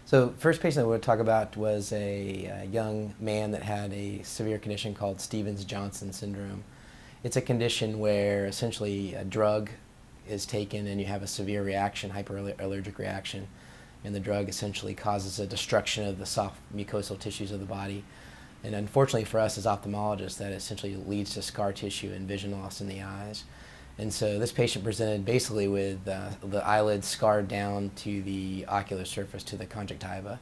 So first patient that we'll talk about was a young man that had a severe condition called Stevens-Johnson syndrome. It's a condition where essentially a drug is taken and you have a severe reaction, hyperallergic reaction, and the drug essentially causes a destruction of the soft mucosal tissues of the body. And unfortunately for us as ophthalmologists, that essentially leads to scar tissue and vision loss in the eyes. And so this patient presented basically with the eyelid scarred down to the ocular surface, to the conjunctiva,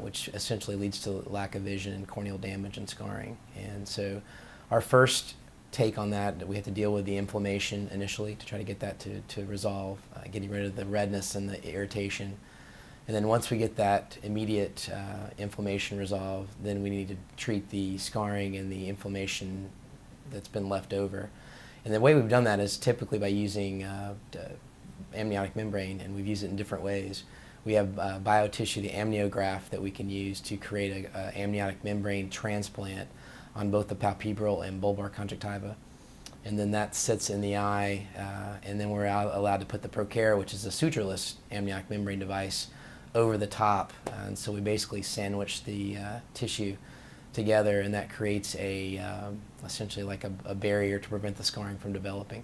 which essentially leads to lack of vision and corneal damage and scarring. And so our first take on that, we have to deal with the inflammation initially to try to get that to resolve, getting rid of the redness and the irritation. And then once we get that immediate inflammation resolved, then we need to treat the scarring and the inflammation that's been left over. And the way we've done that is typically by using amniotic membrane, and we've used it in different ways. We have biotissue, the amniograph, that we can use to create an amniotic membrane transplant on both the palpebral and bulbar conjunctiva. And then that sits in the eye, and then we're allowed to put the Procare, which is a sutureless amniotic membrane device, over the top. And so we basically sandwich the tissue together, and that creates essentially like a barrier to prevent the scarring from developing.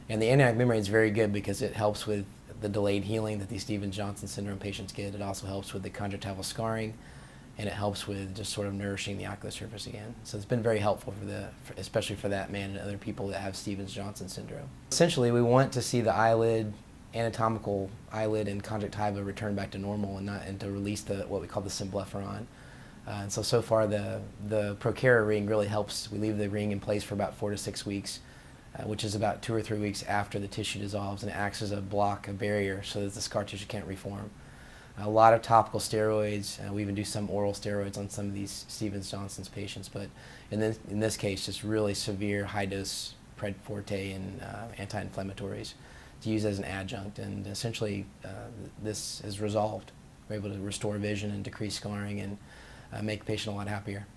And the amniotic membrane is very good because it helps with the delayed healing that these Stevens-Johnson syndrome patients get. It also helps with the conjunctival scarring, and it helps with just sort of nourishing the ocular surface again. So it's been very helpful especially for that man and other people that have Stevens-Johnson syndrome. Essentially, we want to see the anatomical eyelid and conjunctiva return back to normal and to release what we call the symblepharon. And so far the Procare ring really helps. We leave the ring in place for about 4 to 6 weeks, which is about 2 or 3 weeks after the tissue dissolves, and it acts as a barrier so that the scar tissue can't reform. A lot of topical steroids. We even do some oral steroids on some of these Stevens-Johnson's patients, but in this case, just really severe high-dose Pred-Forte and anti-inflammatories to use as an adjunct. And essentially, this is resolved. We're able to restore vision and decrease scarring and make the patient a lot happier.